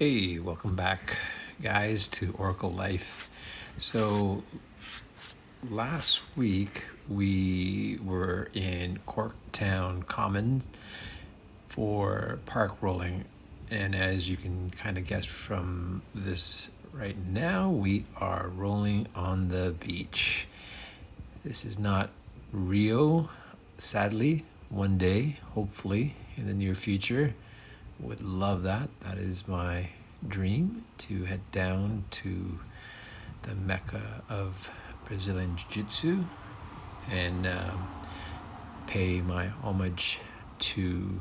Hey, welcome back, guys, to OracleLife. So, last week we were in Corktown Commons for park rolling, and as you can kind of guess from this right now, we are rolling on the beach. This is not Rio, sadly. One day, hopefully, in the near future. Would love that. That is my dream, to head down to the Mecca of Brazilian Jiu-Jitsu and pay my homage to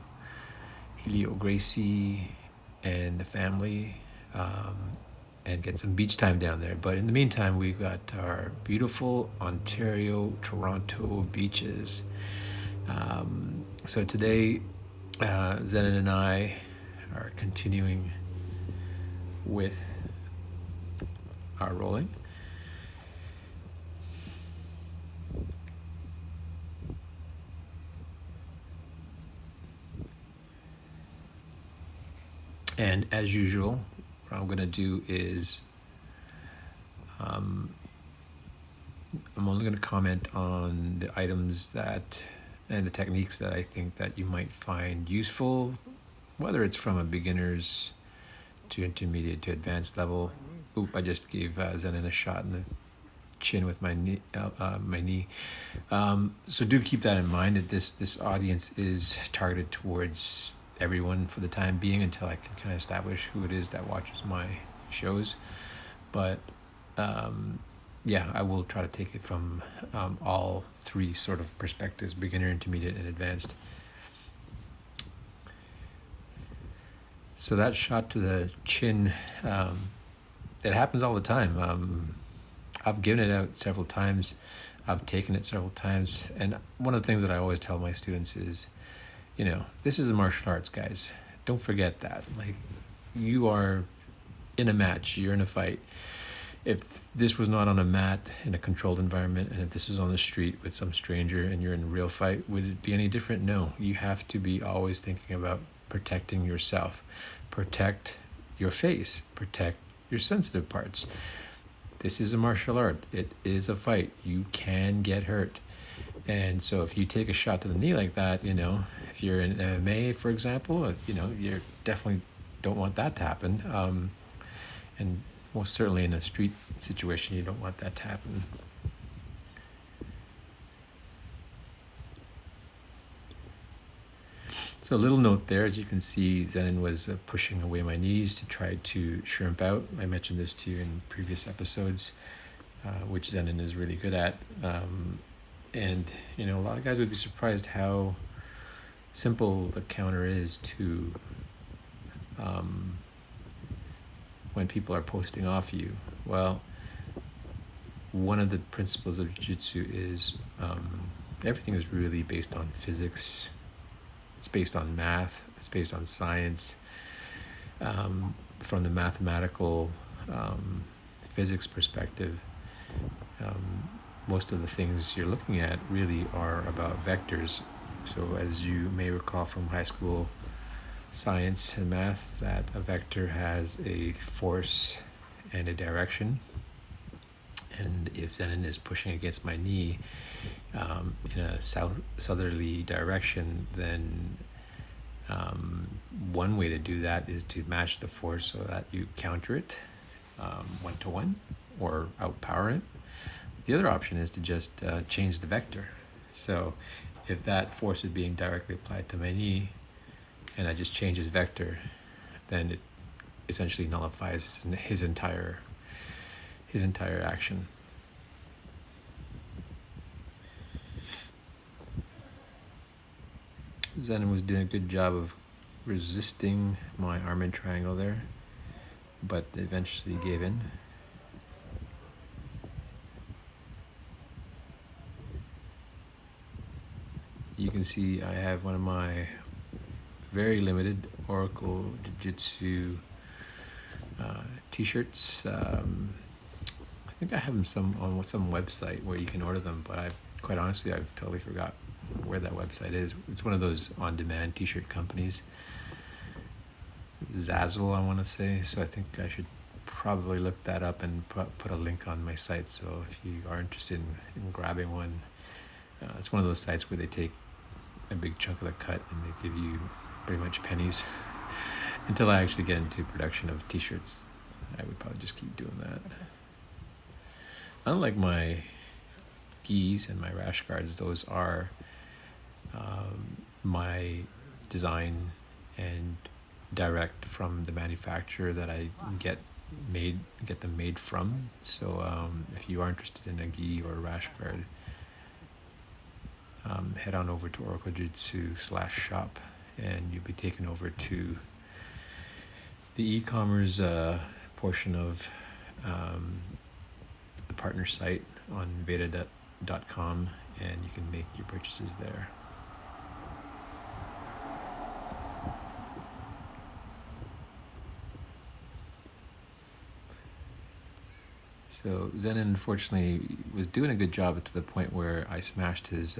Helio Gracie and the family, and get some beach time down there. But in the meantime, we've got our beautiful Ontario, Toronto beaches. So today, Zenon and I are continuing with our rolling. And as usual, what I'm going to do is I'm only going to comment on the items that and the techniques that I think that you might find useful, whether it's from a beginner's to intermediate to advanced level. Oop, I just gave Zenon a shot in the chin with my knee. So do keep that in mind, that this audience is targeted towards everyone for the time being, until I can kind of establish who it is that watches my shows. But yeah, I will try to take it from all three sort of perspectives: beginner, intermediate, and advanced. So that shot to the chin, it happens all the time. I've given it out several times. I've taken it several times. And one of the things that I always tell my students is, this is a martial arts, guys. Don't forget that. Like, you are in a match. You're in a fight. If this was not on a mat in a controlled environment, and if this was on the street with some stranger and you're in a real fight, would it be any different? No. You have to be always thinking about protecting yourself. Protect your face. Protect your sensitive parts. This is a martial art. It is a fight. You can get hurt. And so if you take a shot to the knee like that, if you're in MMA, for example, you definitely don't want that to happen. And most certainly in a street situation, you don't want that to happen. So a little note there, as you can see, Zenon was pushing away my knees to try to shrimp out. I mentioned this to you in previous episodes, which Zenon is really good at. And, a lot of guys would be surprised how simple the counter is to when people are posting off you. Well, one of the principles of Jiu-Jitsu is everything is really based on physics. It's based on math. It's based on science. From the mathematical physics perspective, most of the things you're looking at really are about vectors. So as you may recall from high school science and math, that a vector has a force and a direction. And if Zenon is pushing against my knee in a southerly direction, then one way to do that is to match the force so that you counter it 1-to-1 or outpower it. The other option is to just change the vector. So if that force is being directly applied to my knee and I just change his vector, then it essentially nullifies his entire action. Zenon was doing a good job of resisting my arm in triangle there, but eventually gave in. You can see I have one of my very limited Oracle Jiu-Jitsu t-shirts. I think I have them on some website where you can order them, but quite honestly, I've totally forgot where that website is. It's one of those on-demand t-shirt companies. Zazzle, I want to say. So I think I should probably look that up and put a link on my site. So if you are interested in grabbing one, it's one of those sites where they take a big chunk of the cut and they give you pretty much pennies. Until I actually get into production of t-shirts, I would probably just keep doing that. Unlike my Guyz and my rash guards, those are my design and direct from the manufacturer that I get them made from. So if you are interested in a gi or a rash guard, head on over to OracleJiu-Jitsu/shop and you'll be taken over to the e-commerce portion of the partner site on veda.com, and you can make your purchases there. So Zenon unfortunately was doing a good job to the point where I smashed his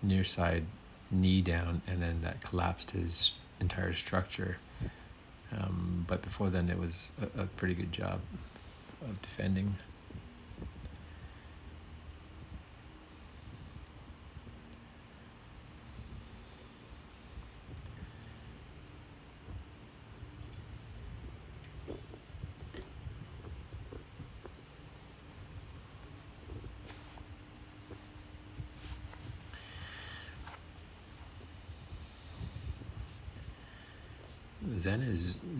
near side knee down, and then that collapsed his entire structure. But before then, it was a pretty good job of defending. Zen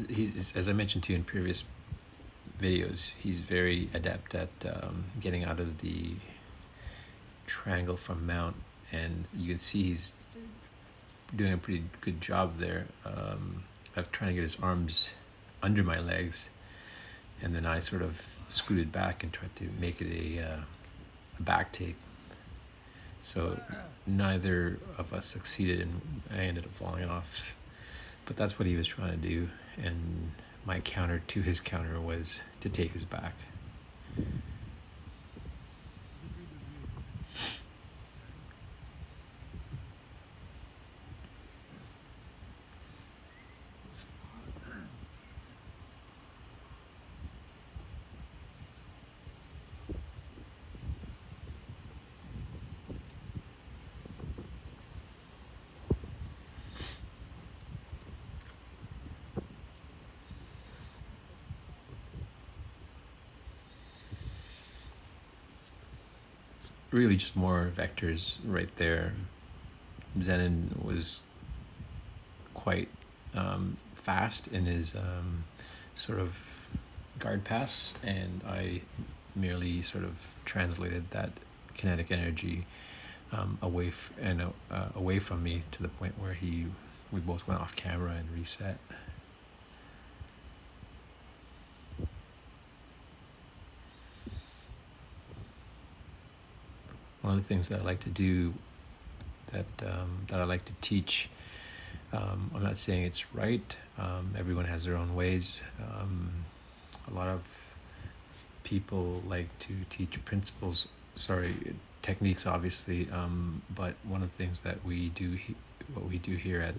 he's, as I mentioned to you in previous videos, he's very adept at getting out of the triangle from mount, and you can see he's doing a pretty good job there of trying to get his arms under my legs, and then I sort of scooted back and tried to make it a back take. So neither of us succeeded, and I ended up falling off. But that's what he was trying to do, and my counter to his counter was to take his back. Really just more vectors right there. Zenon was quite fast in his sort of guard pass, and I merely sort of translated that kinetic energy away from me to the point where we both went off camera and reset. One of the things that I like to do, that I like to teach, I'm not saying it's right. Everyone has their own ways. A lot of people like to teach techniques, obviously. But one of the things that we do, what we do here at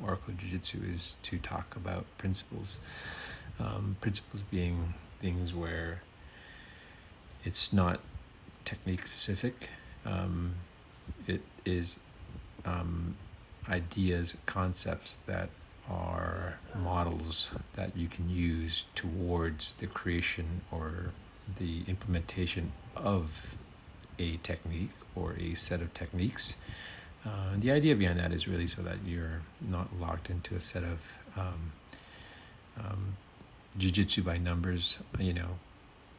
Oracle Jiu-Jitsu, is to talk about principles. Principles being things where it's not technique specific. It is ideas, concepts that are models that you can use towards the creation or the implementation of a technique or a set of techniques. The idea behind that is really so that you're not locked into a set of jiu-jitsu by numbers,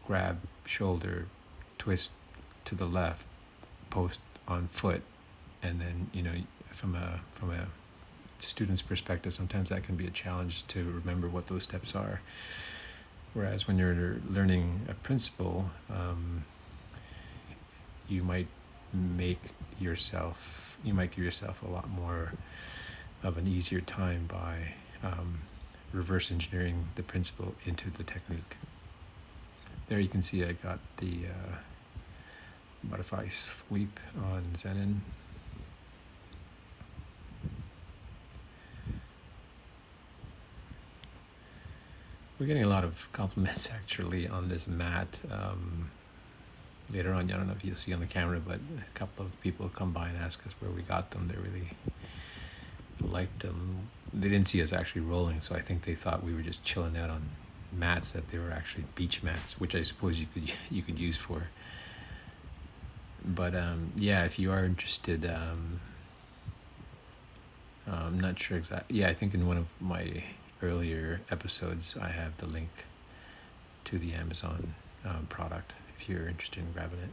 grab, shoulder, twist to the left, post on foot, and then from a student's perspective, sometimes that can be a challenge to remember what those steps are. Whereas when you're learning a principle, you might give yourself a lot more of an easier time by reverse engineering the principle into the technique. There you can see I got the butterfly sweep on Zenon. we're getting a lot of compliments actually on this mat. Later on, I don't know if you'll see on the camera, but a couple of people come by and ask us where we got them. They really liked them. They didn't see us actually rolling, so I think they thought we were just chilling out on mats, that they were actually beach mats, which I suppose you could use for. But yeah, if you are interested, I'm not sure exactly. Yeah, I think in one of my earlier episodes, I have the link to the Amazon product if you're interested in grabbing it.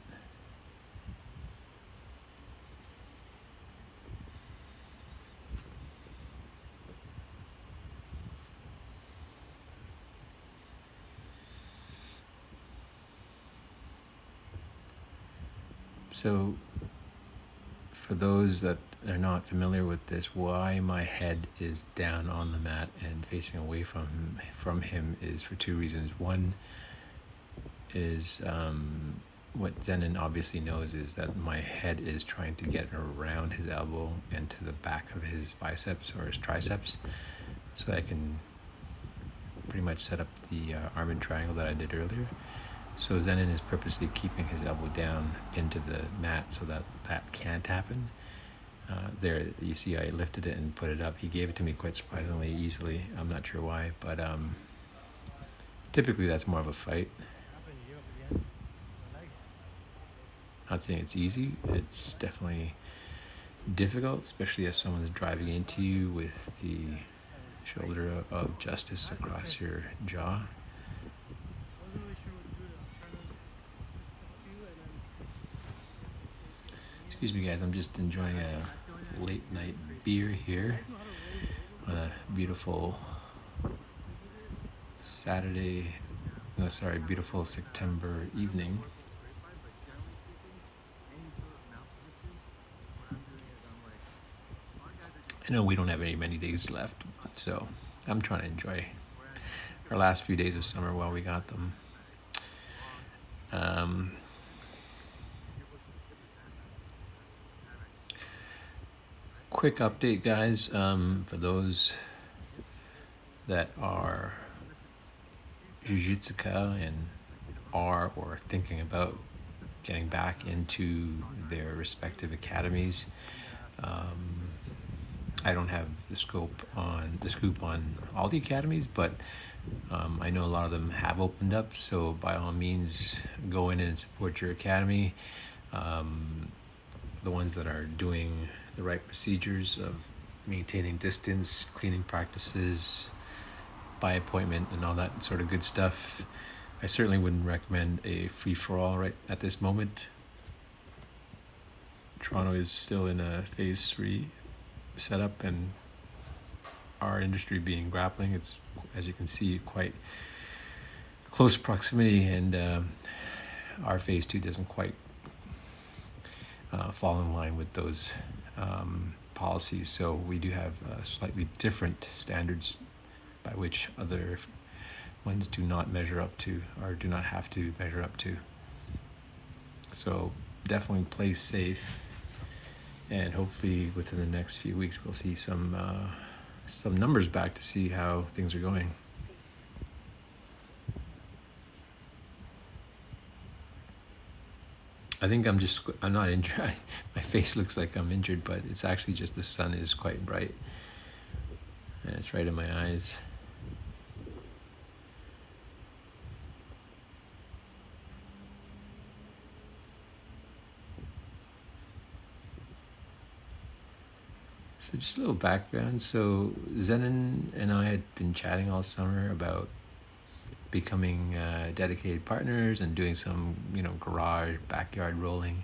So, for those that are not familiar with this, why my head is down on the mat and facing away from him is for two reasons. One is what Zenon obviously knows is that my head is trying to get around his elbow and to the back of his biceps or his triceps, so that I can pretty much set up the armored triangle that I did earlier. So Zenon is purposely keeping his elbow down into the mat so that that can't happen. There, you see I lifted it and put it up. He gave it to me quite surprisingly easily. I'm not sure why, but typically that's more of a fight. Not saying it's easy. It's definitely difficult, especially as someone's driving into you with the shoulder of justice across your jaw. Excuse me guys, I'm just enjoying a late night beer here on a beautiful beautiful September evening. I know we don't have many days left, so I'm trying to enjoy our last few days of summer while we got them. Quick update, guys, for those that are Jiu-Jitsuka and are or thinking about getting back into their respective academies. I don't have the scoop on all the academies, but I know a lot of them have opened up, so by all means go in and support your academy. The ones that are doing the right procedures of maintaining distance, cleaning practices, by appointment, and all that sort of good stuff. I certainly wouldn't recommend a free-for-all right at this moment. Toronto is still in a phase 3 setup, and our industry being grappling, it's, as you can see, quite close proximity, and our phase 2 doesn't quite fall in line with those policies, so we do have slightly different standards by which other ones do not measure up to, or do not have to measure up to. So definitely play safe, and hopefully within the next few weeks we'll see some numbers back to see how things are going. I think I'm not injured. My face looks like I'm injured, but it's actually just the sun is quite bright and it's right in my eyes. So just a little background. So Zenon and I had been chatting all summer about becoming dedicated partners and doing some, garage, backyard rolling,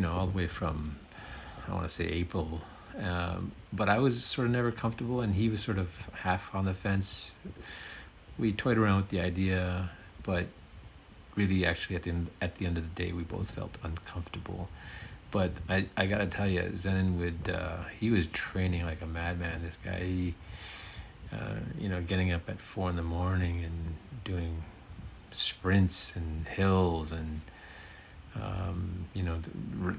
all the way from, I want to say April. But I was sort of never comfortable, and he was sort of half on the fence. We toyed around with the idea, but really actually at the end of the day, we both felt uncomfortable. But I gotta tell you, Zenon he was training like a madman. This guy, he, getting up at 4 a.m. and doing sprints and hills, and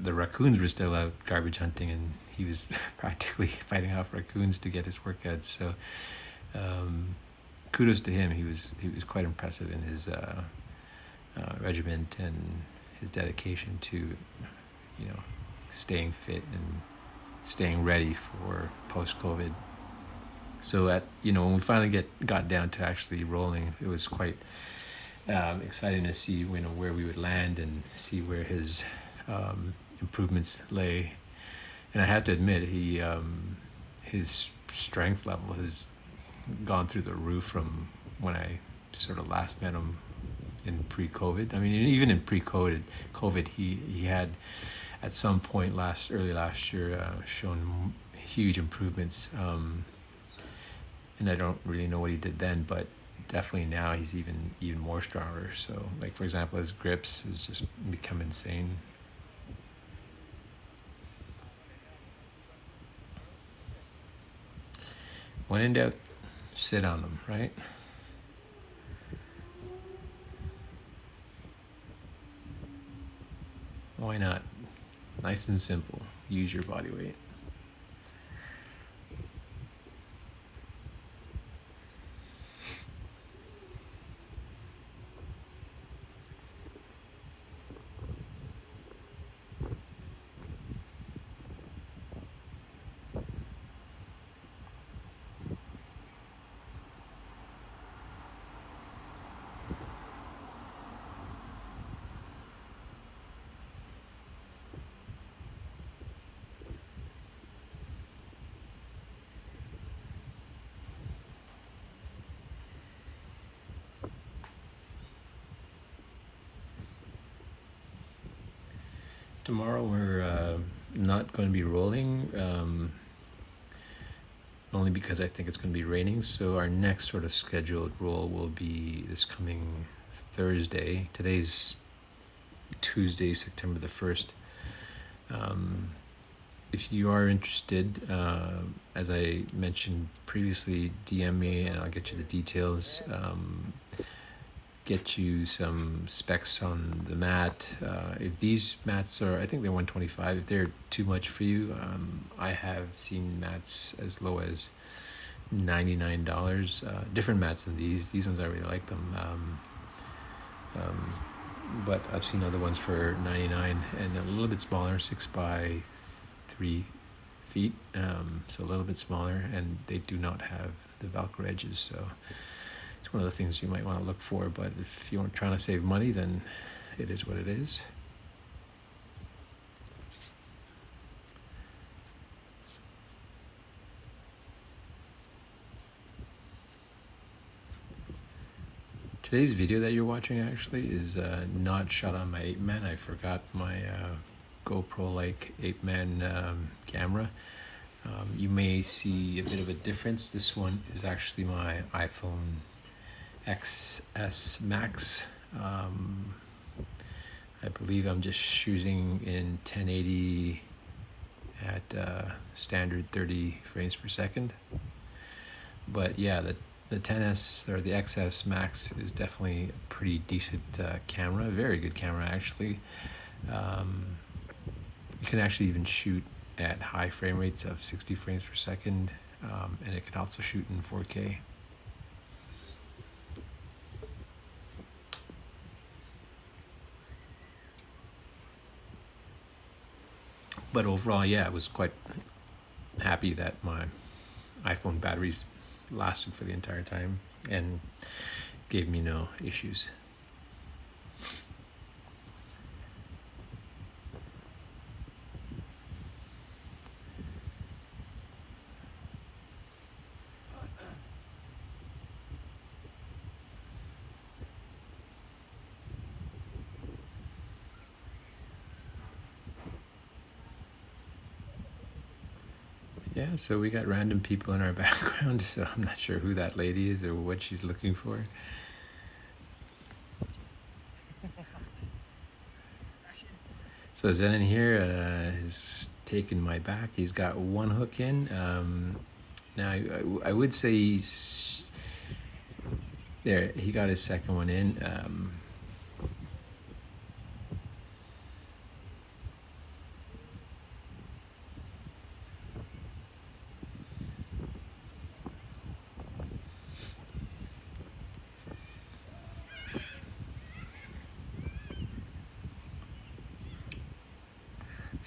the raccoons were still out garbage hunting, and he was practically fighting off raccoons to get his workouts. So kudos to him. He was quite impressive in his regiment and his dedication to, staying fit and staying ready for post-COVID. So when we finally got down to actually rolling, it was quite exciting to see where we would land and see where his improvements lay. And I have to admit, his strength level has gone through the roof from when I sort of last met him in pre-COVID. I mean, even in pre-COVID, he had at some point early last year shown huge improvements. And I don't really know what he did then, but definitely now he's even more stronger. So, like, for example, his grips has just become insane. When in doubt, sit on them, right? Why not? Nice and simple. Use your body weight. Tomorrow we're not going to be rolling, only because I think it's going to be raining. So our next sort of scheduled roll will be this coming Thursday. Today's Tuesday, September the 1st. If you are interested, as I mentioned previously, DM me and I'll get you the details. Get you some specs on the mat. If these mats are, I think they're 125. If they're too much for you, I have seen mats as low as $99. Different mats than these. These ones I really like them. But I've seen other ones for $99 and a little bit smaller, 6 by 3 feet. So a little bit smaller, and they do not have the Velcro edges. So it's one of the things you might want to look for, but if you're trying to save money, then it is what it is. Today's video that you're watching actually is not shot on my 8-man. I forgot my GoPro-like 8-man camera. You may see a bit of a difference. This one is actually my iPhone XS Max. I believe I'm just shooting in 1080 at standard 30 frames per second. But yeah, the 10S or the XS Max is definitely a pretty decent camera, very good camera actually. You can actually even shoot at high frame rates of 60 frames per second, and it can also shoot in 4K. But overall, yeah, I was quite happy that my iPhone batteries lasted for the entire time and gave me no issues. Yeah, so we got random people in our background, so I'm not sure who that lady is or what she's looking for. So Zen in here has taken my back. He's got one hook in. Now I would say he's there. He got his second one in.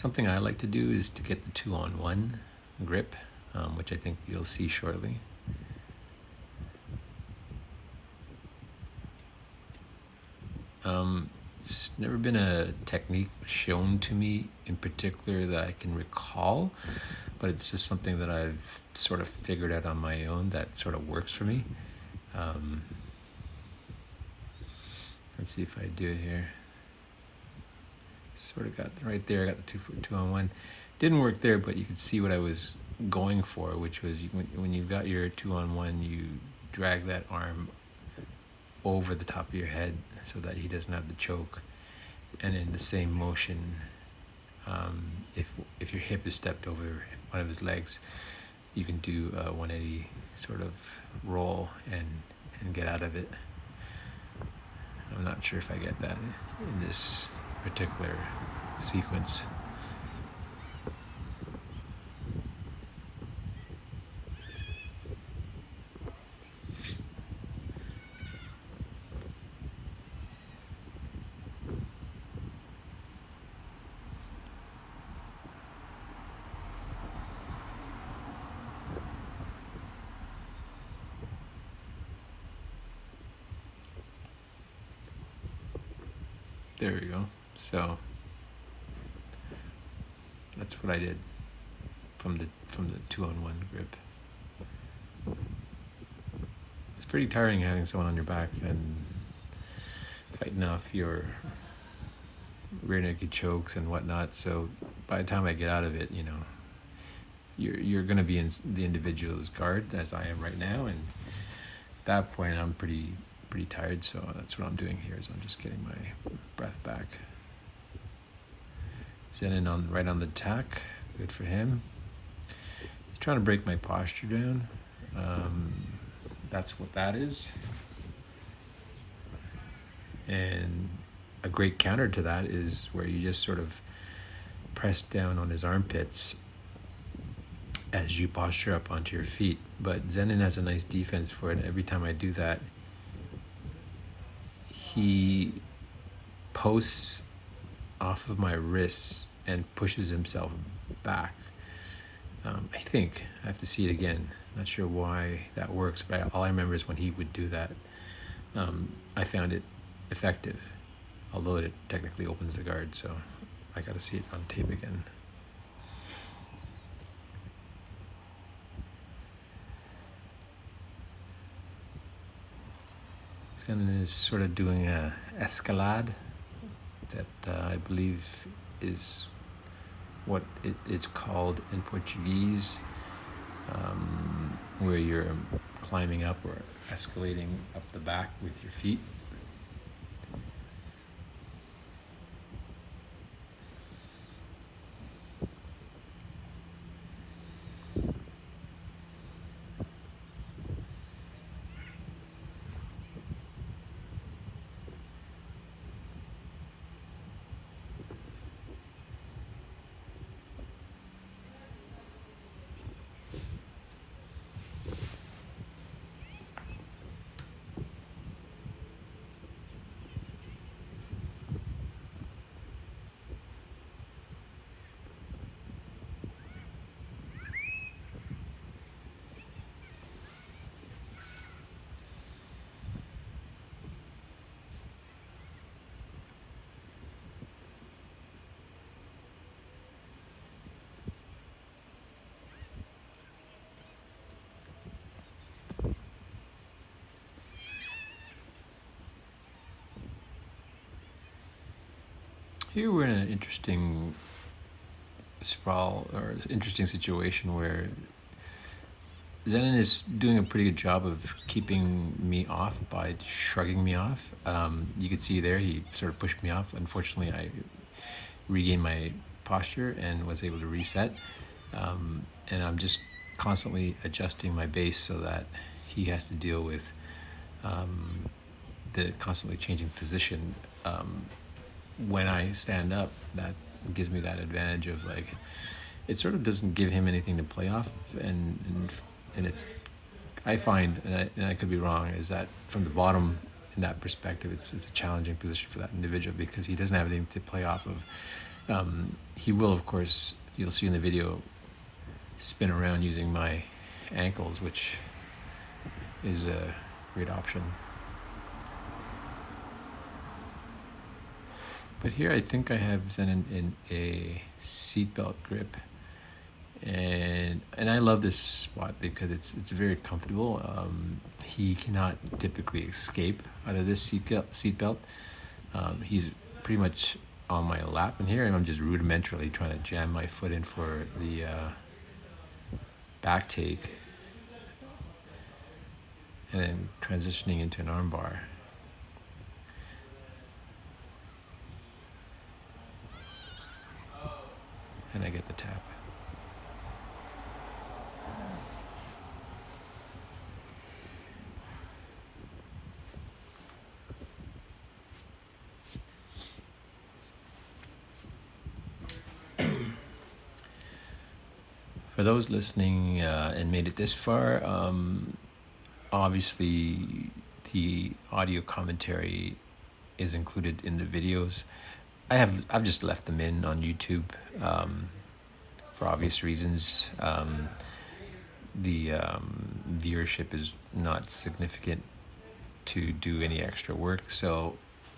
Something I like to do is to get the 2-on-1 grip, which I think you'll see shortly. It's never been a technique shown to me in particular that I can recall, but it's just something that I've sort of figured out on my own that sort of works for me. Let's see if I do it here. Sort of got right there. I got the 2-on-1. Didn't work there, but you could see what I was going for, which was when you've got your 2-on-1, you drag that arm over the top of your head so that he doesn't have the choke, and in the same motion, if your hip is stepped over one of his legs, you can do a 180 sort of roll and get out of it. I'm not sure if I get that in this particular sequence. There we go. So that's what I did from the 2-on-1 grip. It's pretty tiring having someone on your back and fighting off your rear naked chokes and whatnot. So by the time I get out of it, you know, you're going to be in the individual's guard, as I am right now, and at that point I'm pretty tired. So that's what I'm doing here, is I'm just getting my breath back. Zenon right on the tack, good for him. He's trying to break my posture down. That's what that is. And a great counter to that is where you just sort of press down on his armpits as you posture up onto your feet. But Zenon has a nice defense for it. Every time I do that, he posts off of my wrists and pushes himself back. I think I have to see it again. Not sure why that works, but all I remember is when he would do that, I found it effective, although it technically opens the guard, so I got to see it on tape again. Zenon is sort of doing a escalade that I believe is what it's called in Portuguese, where you're climbing up or escalating up the back with your feet. Here we're in an interesting sprawl, or interesting situation where Zenon is doing a pretty good job of keeping me off by shrugging me off. You can see there he sort of pushed me off. Unfortunately, I regained my posture and was able to reset. And I'm just constantly adjusting my base so that he has to deal with the constantly changing position. When I stand up, that gives me that advantage of, like, it sort of doesn't give him anything to play off, and it's, I find, and I could be wrong, is that from the bottom, in that perspective, it's a challenging position for that individual because he doesn't have anything to play off of He will, of course, you'll see in the video, spin around using my ankles, which is a great option. But here I think I have Zenon in a seatbelt grip, and I love this spot because it's very comfortable. He cannot typically escape out of this seatbelt. He's pretty much on my lap in here, and I'm just rudimentarily trying to jam my foot in for the back take, and then transitioning into an arm bar. And I get the tap. For those listening and made it this far, obviously the audio commentary is included in the videos. I've just left them in on YouTube for obvious reasons. The viewership is not significant to do any extra work, so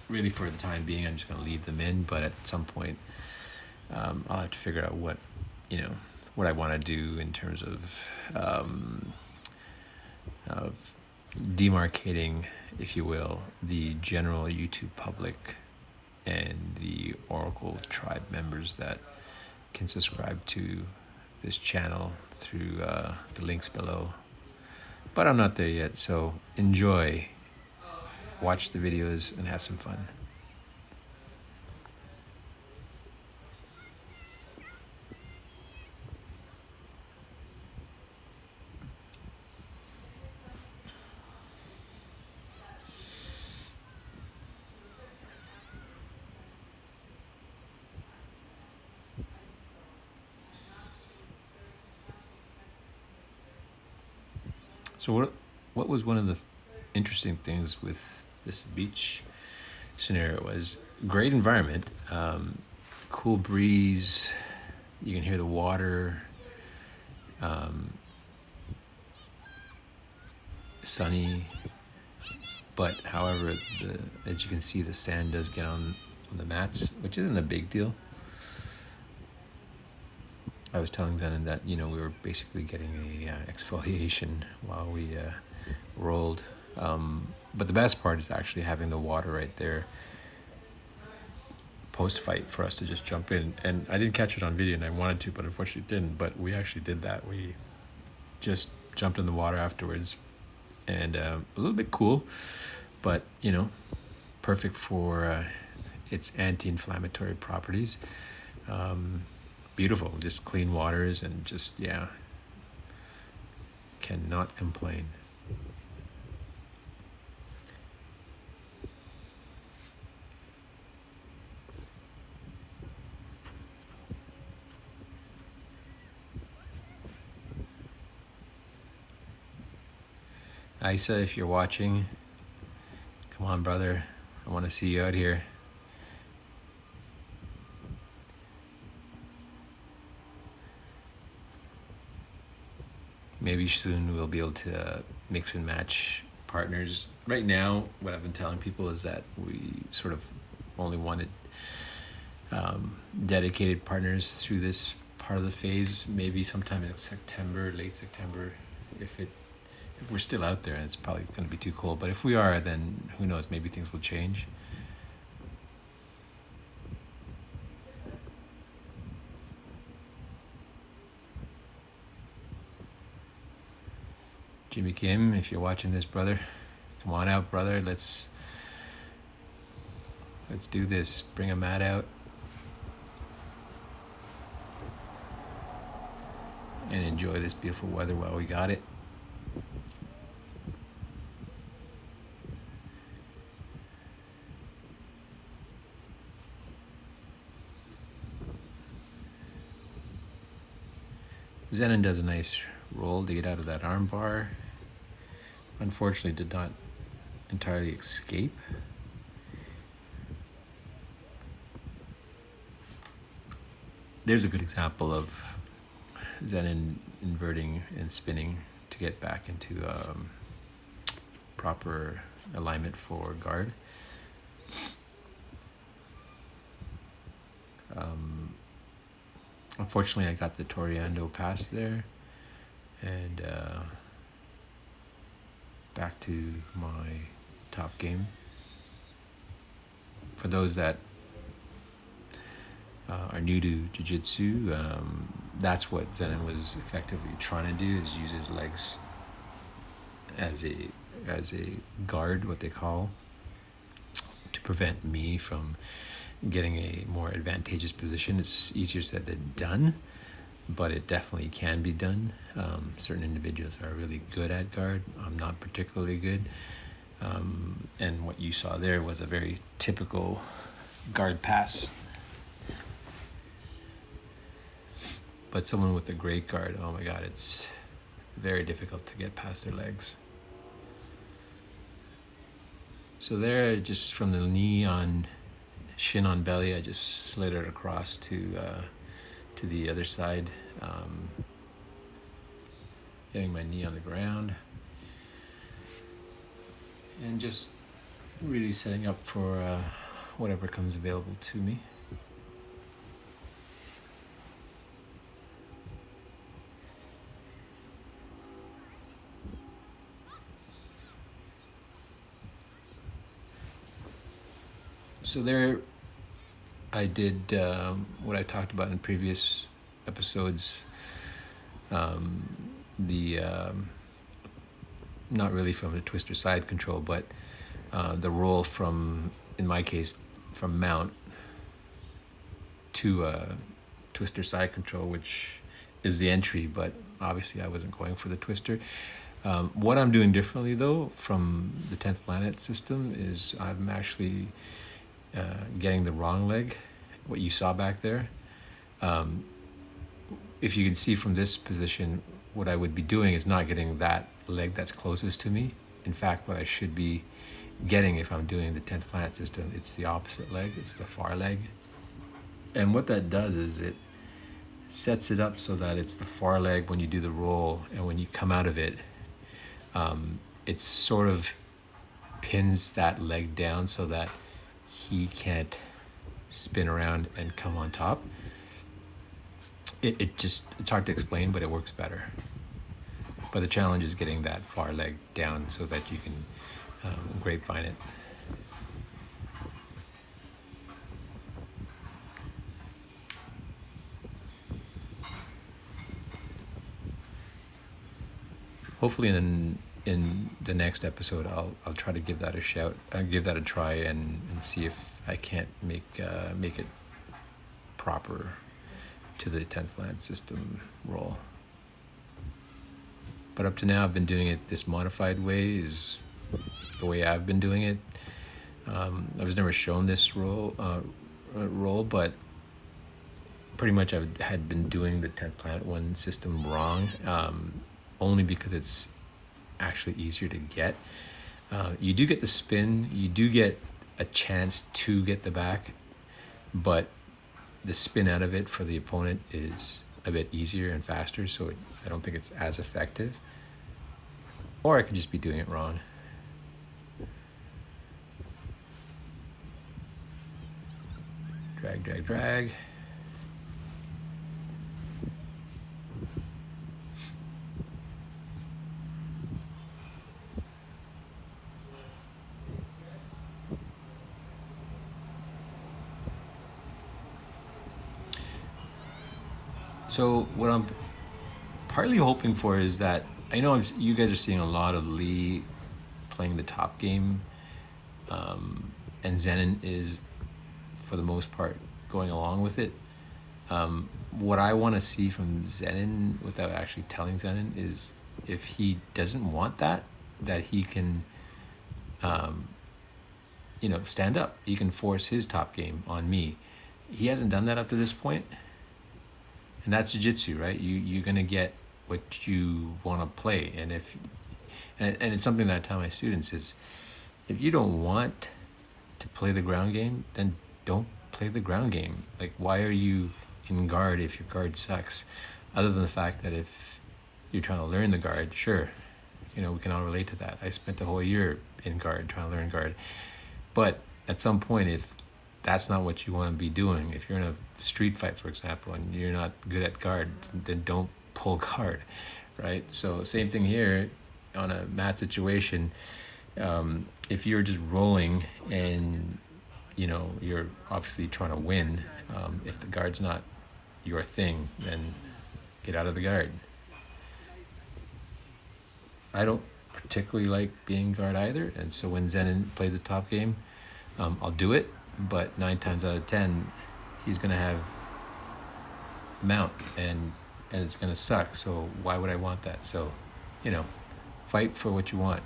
really for the time being I'm just going to leave them in, but at some point I'll have to figure out what I want to do in terms of demarcating, if you will, the general YouTube public and the OracleTribe members that can subscribe to this channel through the links below. But I'm not there yet, so enjoy, watch the videos, and have some fun. So what was one of the interesting things with this beach scenario was great environment, cool breeze, you can hear the water, sunny, but however, as you can see, the sand does get on the mats, which isn't a big deal. I was telling Zenon that we were basically getting a exfoliation while we rolled, but the best part is actually having the water right there post-fight for us to just jump in. And I didn't catch it on video, and I wanted to, but unfortunately didn't. But we actually did that. We just jumped in the water afterwards, and a little bit cool, but perfect for its anti-inflammatory properties. Beautiful, just clean waters, and just cannot complain. Isa, if you're watching, come on, brother, I want to see you out here. Maybe soon we'll be able to mix and match partners. Right now, what I've been telling people is that we sort of only wanted dedicated partners through this part of the phase. Maybe sometime in September, late September, if we're still out there, and it's probably going to be too cold. But if we are, then who knows? Maybe things will change. Jimmy Kim, if you're watching this, brother, come on out, brother. Let's do this. Bring a mat out and enjoy this beautiful weather while we got it. Zenon does a nice roll to get out of that arm bar. Unfortunately, did not entirely escape. there's a good example of Zen inverting and spinning to get back into proper alignment for guard. Unfortunately, I got the Toriando pass there, and back to my top game. For those that are new to Jiu-Jitsu, that's what Zenon was effectively trying to do, is use his legs as a guard, what they call, to prevent me from getting a more advantageous position. It's easier said than done, but it definitely can be done. Certain individuals are really good at guard. I'm not particularly good. And what you saw there was a very typical guard pass. But someone with a great guard, oh my God, it's very difficult to get past their legs. So there, just from the knee on shin on belly, I just slid it across to the other side, getting my knee on the ground, and just really setting up for whatever comes available to me. So there, I did what I talked about in previous episodes. Not really from the twister side control, but the roll from, in my case, from mount to twister side control, which is the entry, but obviously I wasn't going for the twister. What I'm doing differently though from the 10th planet system is I'm actually getting the wrong leg, what you saw back there. If you can see from this position, what I would be doing is not getting that leg that's closest to me. In fact, what I should be getting if I'm doing the 10th planet system, it's the opposite leg, it's the far leg. And what that does is it sets it up so that it's the far leg when you do the roll, and when you come out of it, it sort of pins that leg down so that he can't spin around and come on top. It's hard to explain, but it works better. But the challenge is getting that far leg down so that you can grapevine it. Hopefully in the next episode, I'll try to give that a shout, give that a try, and see if I can't make it proper to the 10th planet system roll. But up to now, I've been doing it this modified way, is the way I've been doing it. I was never shown this roll, but pretty much I had been doing the 10th planet one system wrong, only because it's actually easier to get. You do get the spin, you do get a chance to get the back, but the spin out of it for the opponent is a bit easier and faster, so I don't think it's as effective. Or I could just be doing it wrong. Drag, drag, drag. So what I'm partly hoping for is that, I know you guys are seeing a lot of Lee playing the top game, and Zenon is, for the most part, going along with it. What I want to see from Zenon, without actually telling Zenon, is if he doesn't want that he can, stand up. He can force his top game on me. He hasn't done that up to this point. And that's jiu-jitsu, right? You're gonna get what you want to play, and it's something that I tell my students is, if you don't want to play the ground game, then don't play the ground game. Like, why are you in guard if your guard sucks, other than the fact that if you're trying to learn the guard, sure, we can all relate to that. I spent the whole year in guard trying to learn guard. But at some point, if that's not what you want to be doing, if you're in a street fight, for example, and you're not good at guard, then don't pull guard, right? So same thing here on a mat situation. If you're just rolling and you're obviously trying to win, if the guard's not your thing, then get out of the guard. I don't particularly like being guard either, and so when Zenon plays a top game, I'll do it, but 9 times out of 10 he's gonna have mount and it's gonna suck, so why would I want that? So fight for what you want.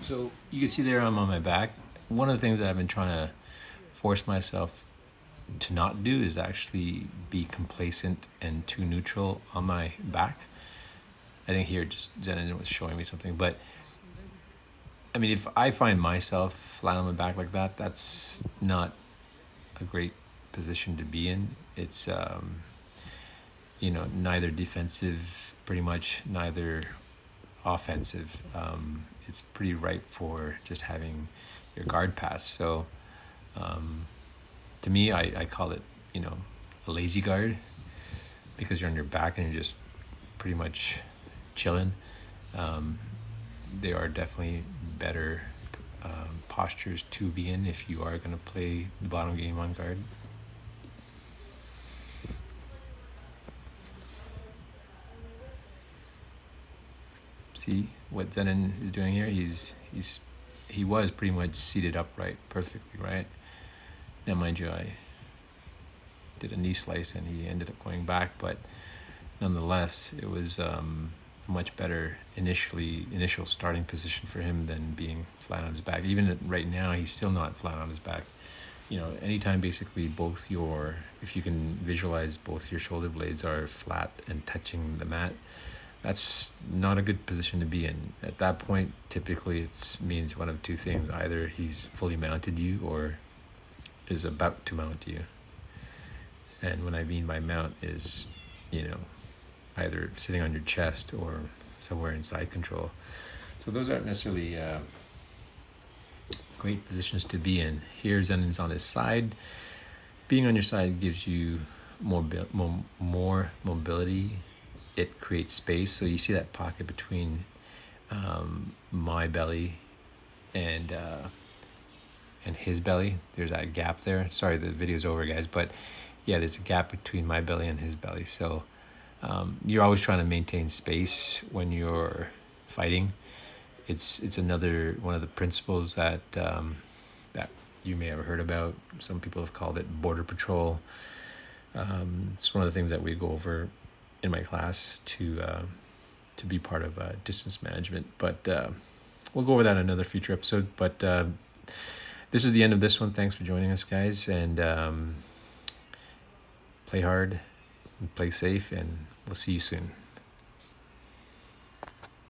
So you can see there I'm on my back. One of the things that I've been trying to force myself to not do is actually be complacent and too neutral on my back. I think here just Zenon was showing me something, but I mean, if I find myself flat on my back like that, that's not a great position to be in. It's neither defensive, pretty much, neither offensive. It's pretty ripe for just having your guard pass. So to me, I call it a lazy guard, because you're on your back and you're just pretty much chilling. There are definitely better postures to be in if you are going to play the bottom game on guard. See what Zenon is doing here? He was pretty much seated upright perfectly, right? Now, mind you, I did a knee slice and he ended up going back, but nonetheless, it was a much better initial starting position for him than being flat on his back. Even right now, he's still not flat on his back. Anytime basically if you can visualize both your shoulder blades are flat and touching the mat, that's not a good position to be in. At that point, typically it means one of two things. Either he's fully mounted you or is about to mount you. And what I mean by mount is, either sitting on your chest or somewhere in side control. So those aren't necessarily great positions to be in. Here, Zenon's on his side. Being on your side gives you more mobility. It creates space. So you see that pocket between my belly and his belly. There's that gap there. Sorry, the video's over, guys, but yeah, there's a gap between my belly and his belly. So you're always trying to maintain space when you're fighting. It's another one of the principles that you may have heard about. Some people have called it border patrol. It's one of the things that we go over in my class to be part of distance management. But we'll go over that in another future episode. But this is the end of this one. Thanks for joining us, guys, and play hard and play safe, and we'll see you soon.